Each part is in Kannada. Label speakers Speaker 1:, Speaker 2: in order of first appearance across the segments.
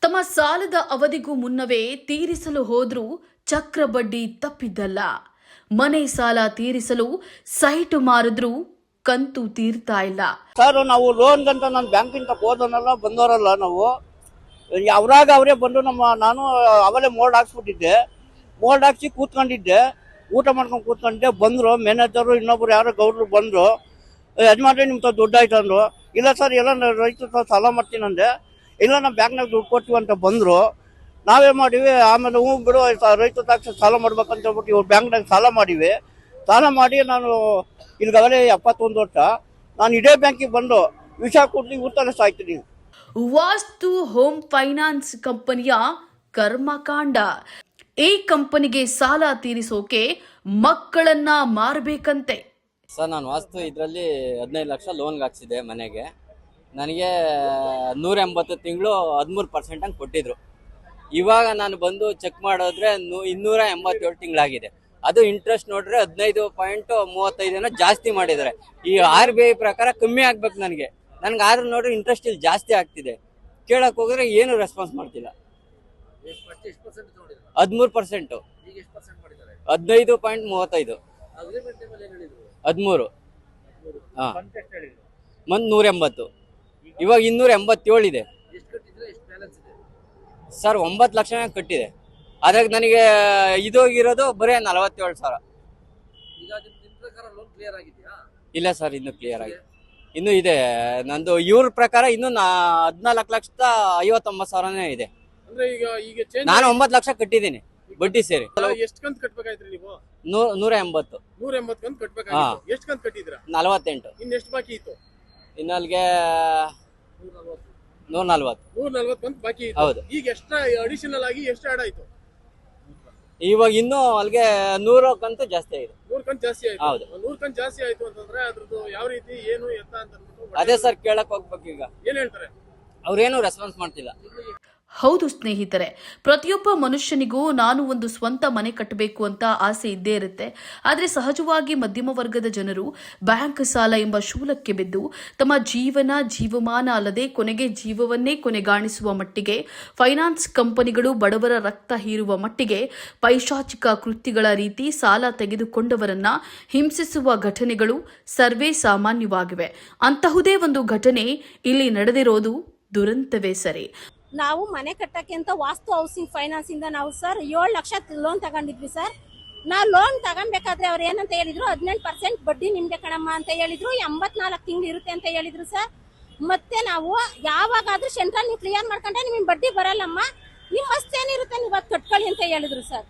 Speaker 1: ತಮ್ಮ ಸಾಲದ ಅವಧಿಗೂ ಮುನ್ನವೇ ತೀರಿಸಲು ಹೋದ್ರೂ ಚಕ್ರ ಬಡ್ಡಿ ತಪ್ಪಿದ್ದಲ್ಲ. ಮನೆ ಸಾಲ ತೀರಿಸಲು ಸೈಟು ಮಾರಿದ್ರೂ ಕಂತು ತೀರ್ತಾ ಇಲ್ಲ.
Speaker 2: ಸರ್, ನಾವು ಲೋನ್ ಗಂಟ ನಾನು ಬ್ಯಾಂಕಿಂದ ಹೋದನಲ್ಲ, ಬಂದವರಲ್ಲ ನಾವು. ಅವ್ರಾಗ ಅವರೇ ಬಂದು ನಾನು ಅವಲೇ ಮೋಲ್ಡ್ ಹಾಕ್ಸ್ಬಿಟ್ಟಿದ್ದೆ. ಮೋಲ್ಡ್ ಹಾಕ್ಸಿ ಕೂತ್ಕೊಂಡಿದ್ದೆ, ಊಟ ಮಾಡ್ಕೊಂಡು ಕೂತ್ಕೊಂಡಿದ್ದೆ. ಬಂದ್ರು ಮ್ಯಾನೇಜರು, ಇನ್ನೊಬ್ರು ಯಾರೋ ಗೌಡ್ರು ಬಂದ್ರು. ಯಜಮಾನ್ರಿ ನಿಮ್ಗೆ ದುಡ್ಡು ಆಯ್ತು ಅಂದ್ರು. ಇಲ್ಲ ಸರ್, ಎಲ್ಲ ರೈತ ಸಾಲ ಮಾಡ್ತೀನಂದೆ. ಇಲ್ಲ ನಾವು ಬ್ಯಾಂಕ್ನಾಗ ದುಡ್ಡು ಕೊಡ್ತೀವಿ ಅಂತ ಬಂದ್ರು. ನಾವೇ ಮಾಡಿವಿ. ಆಮೇಲೆ ಬಿಡು ರೈತ ಸಾಲ ಮಾಡ್ಬೇಕಂತ ಹೇಳ್ಬಿಟ್ಟು ಇವ್ರು ಬ್ಯಾಂಕ್ನಾಗ ಸಾಲ ಮಾಡಿವಿ. ಸಾಲ ಮಾಡಿ ನಾನು ಇಲ್ಲಿಗಾಗಲೇ 71 ವರ್ಷ ನಾನು ಇದೇ ಬ್ಯಾಂಕಿಗೆ ಬಂದು ವಿಷ ಕೊಡ್ಲಿ ಊಟನೇ ಸಾಯ್ತೀನಿ.
Speaker 1: ವಾಸ್ತು ಹೋಮ್ ಫೈನಾನ್ಸ್ ಕಂಪನಿಯ ಕರ್ಮಕಾಂಡ. ಈ ಕಂಪನಿಗೆ ಸಾಲ ತೀರಿಸೋಕೆ ಮಕ್ಕಳನ್ನ ಮಾರಬೇಕಂತೆ.
Speaker 3: ಸರ್, ನಾನು ವಾಸ್ತು ಇದರಲ್ಲಿ 15 ಲಕ್ಷ ಲೋನ್ಗೆ ಹಾಕ್ಸಿದೆ ಮನೆಗೆ. ನನಗೆ 180 ತಿಂಗಳು 13% ಹಂಗೆ ಕೊಟ್ಟಿದ್ರು. ಇವಾಗ ನಾನು ಬಂದು ಚೆಕ್ ಮಾಡಿದ್ರೆ 287 ತಿಂಗಳಾಗಿದೆ. ಅದು ಇಂಟ್ರೆಸ್ಟ್ ನೋಡ್ರೆ 15.35 ಜಾಸ್ತಿ ಮಾಡಿದ್ದಾರೆ. ಈ RBI ಪ್ರಕಾರ ಕಮ್ಮಿ ಆಗ್ಬೇಕು ನನಗೆ ಆದ್ರೂ ನೋಡ್ರೆ ಇಂಟ್ರೆಸ್ಟ್ ಇಲ್ಲಿ ಜಾಸ್ತಿ ಆಗ್ತಿದೆ. ಕೇಳಕ್ ಹೋದ್ರೆ ಏನು ರೆಸ್ಪಾನ್ಸ್ ಮಾಡ್ತಿಲ್ಲ. 13%, 15.35, 13. ಹಾ, ಮಂತ್ 180. ಇವಾಗ 287 ಇದೆ ಸರ್. 9 ಲಕ್ಷ ಕಟ್ಟಿದೆ. ಅದ್ರಾಗ ನನಗೆ ಇದೋಗಿರೋದು ಬರೀ 47,000. ಇಲ್ಲ ಸರ್, ಇನ್ನು ಕ್ಲಿಯರ್ ಆಗಿದೆ. ಇನ್ನು ಇದೆ ನಂದು. ಇವ್ರ ಪ್ರಕಾರ ಇನ್ನು 14,59,000 ಇದೆ. ನಾನು 9 ಲಕ್ಷ ಕಟ್ಟಿದ್ದೀನಿ ಬಡ್ಡಿ ಸೇರಿ.
Speaker 4: ಎಷ್ಟು ಕಂತು ಕಟ್ಟಬೇಕಾಯ್ತು ನೀವು?
Speaker 3: 180.
Speaker 4: 180 ಕಂತು ಕಟ್ಟಬೇಕಾಗಿತ್ತು. ಎಷ್ಟು ಕಂತು ಕಟ್ಟಿದ್ರಾ?
Speaker 3: 48.
Speaker 4: ಇನ್ನು ಎಷ್ಟು ಬಾಕಿ ಇತ್ತು?
Speaker 3: ಇನ್ನಲ್ಲಿಗೆ 140
Speaker 4: ಕಂತು ಬಾಕಿ ಇತ್ತು.
Speaker 3: ಹೌದು.
Speaker 4: ಈಗ ಎಷ್ಟು ಅಡಿಷನಲ್ ಆಗಿ ಎಷ್ಟು ಆಡ್ ಆಯ್ತು?
Speaker 3: ಇವಾಗ ಇನ್ನೂ ಅಲ್ಲಿಗೆ 100 ಕಂತು ಜಾಸ್ತಿ ಆಗಿದೆ.
Speaker 4: 100 ಕಂತು ಜಾಸ್ತಿ ಆಯ್ತು.
Speaker 3: ಹೌದು.
Speaker 4: 100 ಕಂತು ಜಾಸ್ತಿ ಆಯ್ತು ಅಂತಂದ್ರೆ ಅದ್ರದ್ದು ಯಾವ ರೀತಿ ಏನು ಎತ್ತ ಅಂತ
Speaker 3: ಅದೇ ಸರ್ ಕೇಳಕ್ ಹೋಗ್ಬೇಕು. ಈಗ
Speaker 4: ಏನ್ ಹೇಳ್ತಾರೆ?
Speaker 3: ಅವ್ರೇನು ರೆಸ್ಪಾನ್ಸ್ ಮಾಡ್ತಿಲ್ಲ.
Speaker 1: ಹೌದು ಸ್ನೇಹಿತರೆ, ಪ್ರತಿಯೊಬ್ಬ ಮನುಷ್ಯನಿಗೂ ನಾನು ಒಂದು ಸ್ವಂತ ಮನೆ ಕಟ್ಟಬೇಕು ಅಂತ ಆಸೆ ಇದ್ದೇ ಇರುತ್ತೆ. ಆದರೆ ಸಹಜವಾಗಿ ಮಧ್ಯಮ ವರ್ಗದ ಜನರು ಬ್ಯಾಂಕ್ ಸಾಲ ಎಂಬ ಶೂಲಕ್ಕೆ ಬಿದ್ದು ತಮ್ಮ ಜೀವಮಾನ ಅಲ್ಲದೆ ಕೊನೆಗೆ ಜೀವವನ್ನೇ ಕೊನೆಗಾಣಿಸುವ ಮಟ್ಟಿಗೆ ಫೈನಾನ್ಸ್ ಕಂಪನಿಗಳು ಬಡವರ ರಕ್ತ ಹೀರುವ ಮಟ್ಟಿಗೆ ಪೈಶಾಚಿಕ ಕೃತ್ಯಗಳ ರೀತಿ ಸಾಲ ತೆಗೆದುಕೊಂಡವರನ್ನ ಹಿಂಸಿಸುವ ಘಟನೆಗಳು ಸರ್ವೇ ಸಾಮಾನ್ಯವಾಗಿವೆ. ಅಂತಹುದೇ ಒಂದು ಘಟನೆ ಇಲ್ಲಿ ನಡೆದಿರೋದು ದುರಂತವೇ ಸರಿ.
Speaker 5: ನಾವು ಮನೆ ಕಟ್ಟಕ್ಕೆ ಅಂತ ವಾಸ್ತು ಹೌಸಿಂಗ್ ಫೈನಾನ್ಸ್ ಇಂದ ನಾವು ಸರ್ 7 ಲಕ್ಷ ಲೋನ್ ತಗೊಂಡಿದ್ವಿ ಸರ್. ನಾವು ಲೋನ್ ತಗೊಬೇಕಾದ್ರೆ ಅವ್ರು ಏನಂತ ಹೇಳಿದ್ರು, 18% ಬಡ್ಡಿ ನಿಮ್ಗೆ ಕಣಮ್ಮ ಅಂತ ಹೇಳಿದ್ರು. 84 ತಿಂಗಳು ಇರುತ್ತೆ ಅಂತ ಹೇಳಿದ್ರು ಸರ್. ಮತ್ತೆ ನಾವು ಯಾವಾಗಾದ್ರೂ ಸೆಂಟ್ರಲ್ ನೀವು ಕ್ಲಿಯರ್ ಮಾಡ್ಕೊಂಡ್ರೆ ನಿಮಗೆ ಬಡ್ಡಿ ಬರಲ್ಲಮ್ಮ, ನಿಮ್ಮ ಅಷ್ಟೇನಿರುತ್ತೆ ನೀವು ಅದು ಕಟ್ಕೊಳ್ಳಿ ಅಂತ ಹೇಳಿದ್ರು ಸರ್.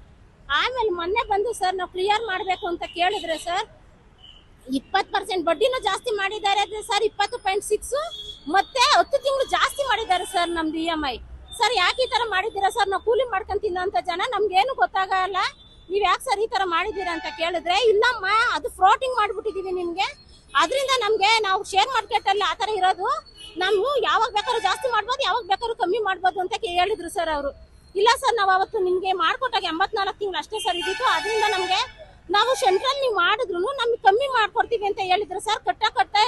Speaker 5: ಆಮೇಲೆ ಮೊನ್ನೆ ಬಂದು ಸರ್ ನಾವು ಕ್ಲಿಯರ್ ಮಾಡಬೇಕು ಅಂತ ಕೇಳಿದ್ರೆ ಸರ್ 20% ಬಡ್ಡಿನೂ ಜಾಸ್ತಿ ಮಾಡಿದ್ದಾರೆ ಸರ್. 20.6 ಮತ್ತೆ 10 ತಿಂಗಳು ಜಾಸ್ತಿ ಮಾಡಿದ್ದಾರೆ ಸರ್ ನಮ್ದು EMI. ಸರ್ ಯಾಕೆ ಈ ತರ ಮಾಡಿದ್ದೀರಾ ಸರ್? ನಾವು ಕೂಲಿ ಮಾಡ್ಕೊಂಡ್ ತಿನ್ನೋಂತ ಜನ, ನಮ್ಗೇನು ಗೊತ್ತಾಗಲ್ಲ. ನೀವ್ ಯಾಕೆ ಸರ್ ಈ ತರ ಮಾಡಿದ್ದೀರಾ ಅಂತ ಕೇಳಿದ್ರೆ, ಇಲ್ಲಮ್ಮ ಅದು ಫ್ರಾಟಿಂಗ್ ಮಾಡ್ಬಿಟ್ಟಿದೀವಿ ನಿಮ್ಗೆ, ಅದರಿಂದ ನಮ್ಗೆ ನಾವು ಶೇರ್ ಮಾರ್ಕೆಟ್ ಅಲ್ಲಿ ಆತರ ಇರೋದು, ನಾವು ಯಾವಾಗ ಬೇಕಾದ್ರೂ ಜಾಸ್ತಿ ಮಾಡ್ಬೋದು, ಯಾವಾಗ ಬೇಕಾದ್ರೂ ಕಮ್ಮಿ ಮಾಡ್ಬೋದು ಅಂತ ಹೇಳಿದ್ರು ಸರ್ ಅವರು. ಇಲ್ಲ ಸರ್, ನಾವು ಅವತ್ತು ನಿಮ್ಗೆ ಮಾಡ್ಕೊಟ್ಟಾಗ 84 ತಿಂಗಳು ಅಷ್ಟೇ ಸರ್ ಇದ್ದಿತ್ತು. ಅದರಿಂದ ನಮ್ಗೆ ನಾವು ಸೆಂಟ್ರಲ್ ನೀವು ಮಾಡಿದ್ರು ನಮ್ಗೆ ಕಮ್ಮಿ ಮಾಡ್ಕೊಡ್ತೀವಿ ಅಂತ ಹೇಳಿದ್ರು ಸರ್. ಕಟ್ಟ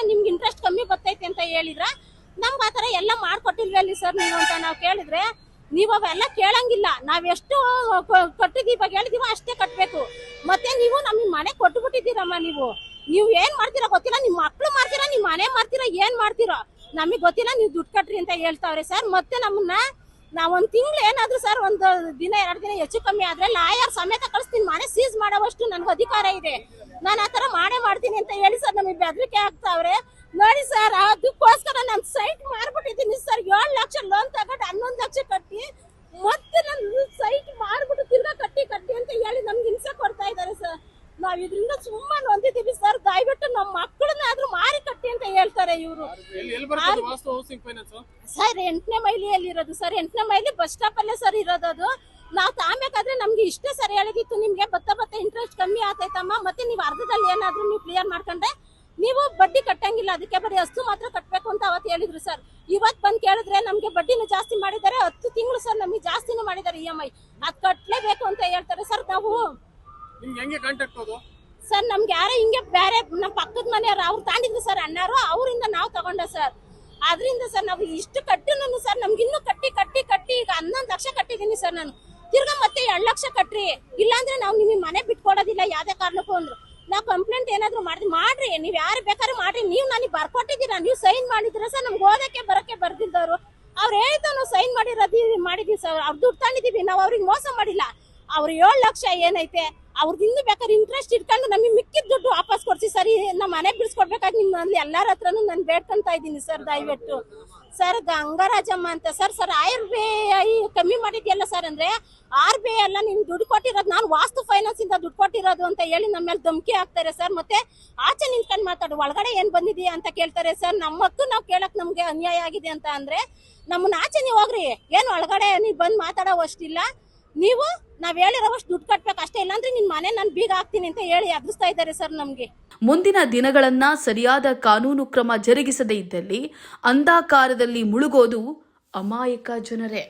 Speaker 5: ನಿಮ್ಗೆ ಇಂಟ್ರೆಸ್ಟ್ ಕಮ್ಮಿ ಬರ್ತೈತೆ ಅಂತ ಹೇಳಿದ್ರ. ನಮ್ಗೆ ಆತರ ಎಲ್ಲ ಮಾಡ್ಕೊಟ್ಟಿಲ್ವಲ್ಲಿ ಸರ್ ನೀವು ಅಂತ ನಾವು ಕೇಳಿದ್ರೆ, ನೀವು ಅವೆಲ್ಲ ಕೇಳಂಗಿಲ್ಲ. ನಾವೆಷ್ಟು ಕಟ್ಟಿದೀವ ಹೇಳಿದೀವ ಅಷ್ಟೇ ಕಟ್ಬೇಕು. ಮತ್ತೆ ನೀವು ನಮಗೆ ಮನೆ ಕೊಟ್ಟುಬಿಟ್ಟಿದ್ದೀರಮ್ಮ. ನೀವು ಏನ್ ಮಾಡ್ತೀರಾ ಗೊತ್ತಿಲ್ಲ, ನಿಮ್ ಮಕ್ಳು ಮಾಡ್ತೀರಾ, ನಿಮ್ ಮನೆ ಮಾಡ್ತೀರಾ, ಏನ್ ಮಾಡ್ತೀರಾ ನಮಗ್ ಗೊತ್ತಿಲ್ಲ. ನೀವು ದುಡ್ಡು ಕಟ್ರಿ ಅಂತ ಹೇಳ್ತಾವ್ರೆ ಸರ್. ಮತ್ತೆ ನಮ್ಮನ್ನ ನಾವೊಂದ್ ತಿಂಗಳು ಏನಾದ್ರು ಸರ್, ಒಂದು ದಿನ 2 ದಿನ ಹೆಚ್ಚು ಕಮ್ಮಿ ಆದ್ರೆ ಲಾಯರ್ ಸಮೇತ ಕಳಿಸ್ತೀನಿ, ಮನೆ ಸೀಸ್ ಮಾಡೋವಷ್ಟು ನನ್ಗೆ ಅಧಿಕಾರ ಇದೆ, ನಾನು ಆತರ ಮಾಡ್ತೀನಿ ಅಂತ ಹೇಳಿ ಸರ್ ನಮಗೆ ಬೆದರಿಕೆ ಆಗ್ತಾವ್ರೆ ನೋಡಿ ಸರ್. ಅದಕ್ಕೋಸ್ಕರ ನಾನು ಸೈಟ್ ಮಾರ್ಬಿಟ್ಟಿದ್ದೀನಿ ಸರ್. 7 ಲಕ್ಷ ಲೋನ್ ತಗೊಂಡು 11 ಲಕ್ಷ ಕಟ್ಟಿ ಮತ್ತೆ ನಾನು ಸೈಟ್ ಮಾರ್ಬಿಟ್ಟು ತಿರ್ಗಾ ಕಟ್ಟಿ ಅಂತ ಹೇಳಿ ನಮ್ಗೆ ಹಿಂಸೆ ಕೊಡ್ತಾ ಇದ್ದಾರೆ ಸರ್. ನಾವ್ ಇದರಿಂದ ಸುಮ್ಮನೆ ಹೊಂದಿದ್ದೀವಿ ಸರ್. ದಯವಿಟ್ಟು ನಮ್ಮ ಮಕ್ಕಳನ್ನಾದ್ರೂ ಮಾರಿ ಕಟ್ಟಿ ಅಂತ ಹೇಳ್ತಾರೆ ಇವರು ಸರ್. 8ನೇ ಮೈಲಿಯಲ್ಲಿ ಇರೋದು ಸರ್. 8ನೇ ಮೈಲಿ ಬಸ್ ಸ್ಟಾಪ್ ಅಲ್ಲೇ ಸರ್ ಇರೋದು. ಅದು ನಾವು ತಾಂಬೇಕಾದ್ರೆ ನಮ್ಗೆ ಇಷ್ಟೇ ಸರ್ ಹೇಳಿದಿತ್ತು, ನಿಮ್ಗೆ ಬತ್ತ ಇಂಟ್ರೆಸ್ಟ್ ಕಮ್ಮಿ ಆಗ್ತೈತಮ್ಮ, ಮತ್ತೆ ನೀವು ಅರ್ಧದಲ್ಲಿ ಏನಾದ್ರು ನೀವು ಕ್ಲಿಯರ್ ಮಾಡ್ಕೊಂಡ್ರೆ ನೀವು ಬಡ್ಡಿ ಕಟ್ಟಂಗಿಲ್ಲ, ಅದಕ್ಕೆ ಬರೀ ಅಷ್ಟು ಮಾತ್ರ ಕಟ್ಟಬೇಕು ಅಂತ ಅವತ್ತು ಹೇಳಿದ್ರು ಸರ್. ಇವತ್ತು ಬಂದು ಕೇಳಿದ್ರೆ ನಮ್ಗೆ ಬಡ್ಡಿನೂ ಜಾಸ್ತಿ ಮಾಡಿದ್ದಾರೆ, 10 ತಿಂಗಳು ಸರ್ ನಮಗೆ ಜಾಸ್ತಿನೂ ಮಾಡಿದ್ದಾರೆ EMI. ಅದ್ ಕಟ್ಲೇಬೇಕು ಅಂತ ಹೇಳ್ತಾರೆ ಸರ್. ನಾವು ಸರ್ ನಮ್ಗೆ ಯಾರೋ ಹಿಂಗೆ ಬೇರೆ ನಮ್ಮ ಪಕ್ಕದ ಮನೆಯವ್ರು ಅವ್ರು ತಾಂಡಿದ್ರು ಸರ್, ಅಣ್ಣಾರು, ಅವರಿಂದ ನಾವು ತಗೊಂಡ ಸರ್. ಅದರಿಂದ ಸರ್ ನಾವು ಇಷ್ಟು ಕಟ್ಟಿನೂ ಸರ್ ನಮ್ಗೆ ಇನ್ನೂ ಕಟ್ಟಿ ಈಗ ಲಕ್ಷ ಕಟ್ಟಿದೀನಿ ಸರ್ ನಾನು. ತಿರ್ಗಾ ಮತ್ತೆ 2 ಲಕ್ಷ ಕಟ್ರಿ, ಇಲ್ಲಾಂದ್ರೆ ನಾವು ನಿಮಗೆ ಮನೆ ಬಿಟ್ಕೊಡೋದಿಲ್ಲ ಯಾವ್ದೇ ಕಾರಣಕ್ಕೂ ಅಂದ್ರು. ನಾವು ಕಂಪ್ಲೇಂಟ್ ಏನಾದ್ರು ಮಾಡ್ರಿ, ನೀವ್ ಯಾರು ಬೇಕಾದ್ರೂ ಮಾಡ್ರಿ, ನೀವು ನನಗೆ ಬರ್ಕೊಟ್ಟಿದ್ದೀರಾ, ನೀವು ಸೈನ್ ಮಾಡಿದ್ದೀರಾ ಸರ್. ನಮ್ಗೆ ಓದಕ್ಕೆ ಬರಕ್ಕೆ ಬರ್ದಿದ್ದವ್ರು ಅವ್ರು ಹೇಳ್ತಾ ನಾವು ಸೈನ್ ಮಾಡಿದೀವಿ ಸರ್. ಅವ್ರು ದುಡ್ಡು ತಗೊಂಡಿದೀವಿ, ನಾವು ಅವ್ರಿಗೆ ಮೋಸ ಮಾಡಿಲ್ಲ. ಅವ್ರು 7 ಲಕ್ಷ ಏನೈತೆ ಅವ್ರದ್ದು ಇನ್ನು ಬೇಕಾದ್ರೆ ಇಂಟ್ರೆಸ್ಟ್ ಇಟ್ಕೊಂಡು ನಮಗೆ ಮಿಕ್ಕಿದ ದುಡ್ಡು ವಾಪಸ್ ಕೊಡ್ಸಿ ಸರ್. ನಮ್ಮ ಮನೆ ಬಿಡಿಸ್ಕೊಡ್ಬೇಕಾದ್ರೆ ನಿಮ್ಮಲ್ಲಿ ಎಲ್ಲಾರ ಹತ್ರನು ನಾನು ಬೇಡ್ಕೊಂತ ಇದ್ದೀನಿ ಸರ್, ದಯವಿಟ್ಟು ಸರ್. ಗಂಗರಾಜಮ್ಮ ಅಂತ ಸರ್. RBI ಕಮ್ಮಿ ಮಾಡಿದ್ಯಲ್ಲ ಸರ್, ಅಂದ್ರೆ RBI ಎಲ್ಲ ನಿನ್ ದುಡ್ಡು ಕೊಟ್ಟಿರೋದು, ನಾನು ವಾಸ್ತು ಫೈನಾನ್ಸ್ ಇಂದ ದುಡ್ಡು ಕೊಟ್ಟಿರೋದು ಅಂತ ಹೇಳಿ ನಮ್ಮ ಮೇಲೆ ಧಮಕಿ ಹಾಕ್ತಾರೆ ಸರ್. ಮತ್ತೆ ಆಚೆ ನಿಂತ್ಕೊಂಡು ಮಾತಾಡು, ಒಳಗಡೆ ಏನ್ ಬಂದಿದೆಯಾ ಅಂತ ಕೇಳ್ತಾರೆ ಸರ್. ನಮ್ಮ ಹಕ್ಕು ನಾವು ಕೇಳಕ್ ನಮ್ಗೆ ಅನ್ಯಾಯ ಆಗಿದೆ ಅಂತ ಅಂದ್ರೆ ನಮ್ಮನ್ನ ಆಚೆ ನೀವು ಹೋಗ್ರಿ, ಏನ್ ಒಳಗಡೆ ನೀವು ಬಂದ್ ಮಾತಾಡೋ ಅಷ್ಟಿಲ್ಲ. ನೀವು ನಾವ್ ಹೇಳಿರೋವಷ್ಟು ದುಡ್ಡು ಕಟ್ಬೇಕು ಅಷ್ಟೇ, ಇಲ್ಲಾಂದ್ರೆ ನಿನ್ ಮನೆ ನಾನು ಬೀಗ ಹಾಕ್ತೀನಿ ಅಂತ ಹೇಳಿ ಎದುರಿಸ್ತಾ ಇದ್ದಾರೆ ಸರ್ ನಮ್ಗೆ.
Speaker 1: ಮುಂದಿನ ದಿನಗಳನ್ನ ಸರಿಯಾದ ಕಾನೂನು ಕ್ರಮ ಜರುಗಿಸದೇ ಇದ್ದಲ್ಲಿ ಅಂಧಾಕಾರದಲ್ಲಿ ಮುಳುಗೋದು ಅಮಾಯಕ ಜನರೇ.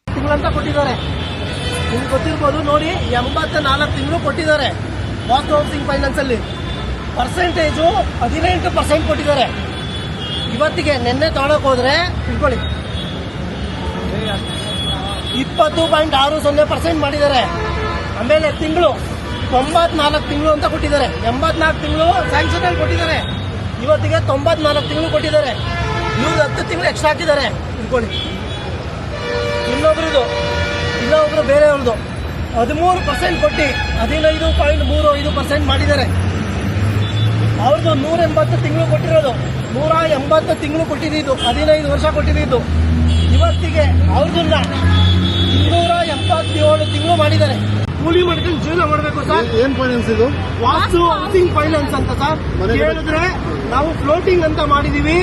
Speaker 6: ತಿಂಗಳಂತ ಕೊಟ್ಟಿದ್ದಾರೆ, ನಿಮ್ಗೆ ಗೊತ್ತಿರ್ಬೋದು ನೋಡಿ. 84 ತಿಂಗಳು ಕೊಟ್ಟಿದ್ದಾರೆ ವಾಸ್ತು ಹೌಸಿಂಗ್ ಫೈನಾನ್ಸ್ ಅಲ್ಲಿ. ಪರ್ಸೆಂಟೇಜು 18% ಕೊಟ್ಟಿದ್ದಾರೆ. ಇವತ್ತಿಗೆ ನಿನ್ನೆ ತಗೊಳಕ್ ಹೋದ್ರೆ ಇಟ್ಕೊಳ್ಳಿ 20.60% ಮಾಡಿದ್ದಾರೆ. ಆಮೇಲೆ ತಿಂಗಳು 94 ತಿಂಗಳು ಅಂತ ಕೊಟ್ಟಿದ್ದಾರೆ. 84 ತಿಂಗಳು ಸ್ಯಾಂಕ್ಷನ್ ಅಲ್ಲಿ ಕೊಟ್ಟಿದ್ದಾರೆ, ಇವತ್ತಿಗೆ 94 ತಿಂಗಳು ಕೊಟ್ಟಿದ್ದಾರೆ. ಇವ್ರು 10 ತಿಂಗಳು ಎಕ್ಸ್ಟ್ರಾ ಹಾಕಿದ್ದಾರೆ ಇಟ್ಕೊಳ್ಳಿ. ಇನ್ನೊಬ್ರು ಬೇರೆಯವ್ರದ್ದು 13% ಕೊಟ್ಟು 15.35% ಮಾಡಿದ್ದಾರೆ. ಅವ್ರದ್ದು 180 ತಿಂಗಳು ಕೊಟ್ಟಿರೋದು, 180 ತಿಂಗಳು ಕೊಟ್ಟಿದ್ದು, 15 ವರ್ಷ ಕೊಟ್ಟಿದ್ದು. ಇವತ್ತಿಗೆ ಅವ್ರದನ್ನ 277 ತಿಂಗಳು ಮಾಡಿದ್ದಾರೆ. ಕೂಲಿ ಮಾಡ್ಕೊಂಡು ಜೀವನ ಮಾಡಬೇಕು ಸರ್.
Speaker 4: ಏನ್ ಫೈನಾನ್ಸ್ ಇದು?
Speaker 6: ವಾಸ್ತು ಹೌಸಿಂಗ್ ಫೈನಾನ್ಸ್ ಅಂತ ಸರ್. ಹೇಳಿದ್ರೆ ನಾವು ಫ್ಲೋಟಿಂಗ್ ಅಂತ ಮಾಡಿದೀವಿ.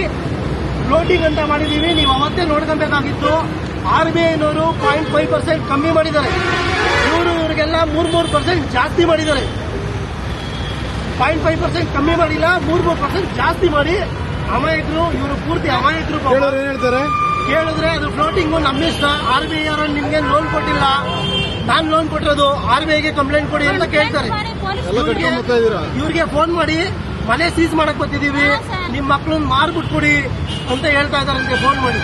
Speaker 6: ನೀವು ಅವತ್ತೇ ನೋಡ್ಕೊಬೇಕಾಗಿತ್ತು. RBIನವರು 0.5% ಕಮ್ಮಿ ಮಾಡಿದ್ದಾರೆ. ಇವ್ರಿಗೆಲ್ಲ 3% ಜಾಸ್ತಿ ಮಾಡಿದ್ದಾರೆ. 0.5% ಕಮ್ಮಿ ಮಾಡಿಲ್ಲ, 3% ಜಾಸ್ತಿ ಮಾಡಿ ಅಮಾಯಕರು. ಇವರು ಪೂರ್ತಿ ಅಮಾಯಕರು.
Speaker 4: ಏನ್ ಹೇಳ್ತಾರೆ?
Speaker 6: ಕೇಳಿದ್ರೆ ಅದು ಫ್ಲೋಟಿಂಗ್ ನಮ್ಮ ಇಷ್ಟ. RBI ಅವರು ನಿಮ್ಗೆ ಲೋನ್ ಕೊಟ್ಟಿಲ್ಲ, ನಾನ್ ಲೋನ್ ಕೊಟ್ಟಿರೋದು, RBIಗೆ ಕಂಪ್ಲೇಂಟ್ ಕೊಡಿ ಅಂತ ಕೇಳ್ತಾರೆ. ಇವ್ರಿಗೆ ಫೋನ್ ಮಾಡಿ ಮನೆ ಸೀಸ್ ಮಾಡಕ್ ಬರ್ತಿದೀವಿ, ನಿಮ್ ಮಕ್ಳನ್ನ ಮಾರ್ಬಿಟ್ಟು ಕೊಡಿ ಅಂತ ಹೇಳ್ತಾ ಇದಾರೆ. ಫೋನ್ ಮಾಡಿ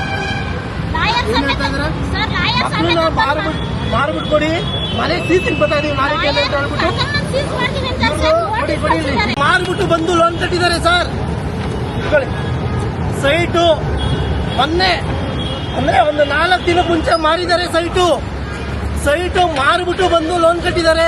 Speaker 6: ಮಕ್ಳನ್ನ ಮಾರ್ಬಿಟ್ಟು ಕೊಡಿ, ಮನೆ ಸೀಸಿಂಗ್ ಬರ್ತಾ ಇದೀವಿ ನಾಳೆ ಅಂತ ಹೇಳ್ಬಿಟ್ಟು ಮಾರ್ಬಿಟ್ಟು ಬಂದು ಲೋನ್ ಕಟ್ಟಿದ್ದಾರೆ ಸರ್. ಸೈಟು ಮೊನ್ನೆ ಅಂದ್ರೆ ಒಂದು 4 ದಿನ ಮುಂಚೆ ಮಾರಿದ್ದಾರೆ. ಸೈಟು ಮಾರ್ಬಿಟ್ಟು ಬಂದು ಲೋನ್ ಕಟ್ಟಿದ್ದಾರೆ.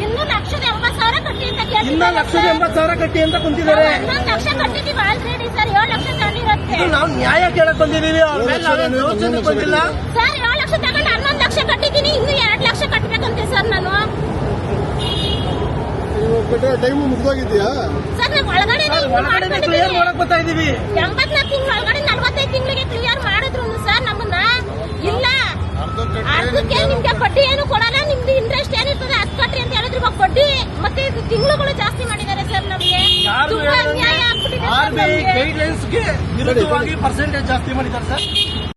Speaker 5: ಇನ್ನು 1,80,000 ಕಟ್ಟಿ ಅಂತ
Speaker 6: ಇನ್ನ 1,80,000 ಕಟ್ಟಿ ಅಂತ ಕುಂತಿದ್ದಾರೆ.
Speaker 5: 1 ಲಕ್ಷ ಕಟ್ಟಿದೀವಿ ಆಲ್ರೆಡಿ ಸರ್. 7 ಲಕ್ಷ ತಗೊಂಡಿರುತ್ತೆ.
Speaker 6: ಇದು ನಾವು ನ್ಯಾಯ ಕೇಳಕ್ ಬಂದಿದೀವಿ, ಅವ್ರ ಮೇಲೆ ನಾವೇನು ಯೋಚನೆ ಬಂದಿಲ್ಲ
Speaker 5: ಸರ್. 7 ಲಕ್ಷ ತಗೊಂಡು 11 ಲಕ್ಷ ಕಟ್ಟಿದೀನಿ, ಇನ್ನು 2 ಲಕ್ಷ ಕಟ್ಬೇಕಂತೆ ಸರ್ ನಾನು.
Speaker 4: ಟೈಮ್ ಮುಗ್ದೋಗಿದ್ಯಾ
Speaker 5: ಸರ್? ನಾವು ಒಳಗಡೆ
Speaker 6: ಕ್ಲಿಯರ್ ಮಾಡಕ್ ಬರ್ತಾ ಇದೀವಿ.
Speaker 5: 84 ತಿಂಗಳು ಒಳಗಡೆ 45 ತಿಂಗಳಿಗೆ ಕ್ಲಿಯರ್ ಮಾಡಿದ್ರು ಸರ್ ನಮ್ಮನ್ನ. ಇಲ್ಲ ಅರ್ಧಕ್ಕೆ ನಿಮ್ಗೆ ಬಡ್ಡಿ ಏನು ಕೊಡಲ್ಲ, ನಿಮ್ದು ಇಂಟ್ರೆಸ್ಟ್ ಏನಿರ್ತದೆ ಅಷ್ಟು ಕಟ್ರಿ ಅಂತ ಹೇಳಿದ್ರು. ಇವಾಗ ಬಡ್ಡಿ ಮತ್ತೆ ಇದು ತಿಂಗಳುಗಳು ಜಾಸ್ತಿ ಮಾಡಿದ್ದಾರೆ ಸರ್ ನಮ್ಗೆ. ತುಂಬಾ ಅನ್ಯಾಯ ಆಗ್ಬಿಟ್ಟಿದೆ ಸರ್
Speaker 6: RBI
Speaker 5: ನಮ್ಗೆ.
Speaker 6: ಗೈಡ್ಲೈನ್ಸ್ಗೆ ವಿರುದ್ಧವಾಗಿ ಪರ್ಸೆಂಟೇಜ್ ಜಾಸ್ತಿ ಮಾಡಿದ್ದಾರೆ ಸರ್.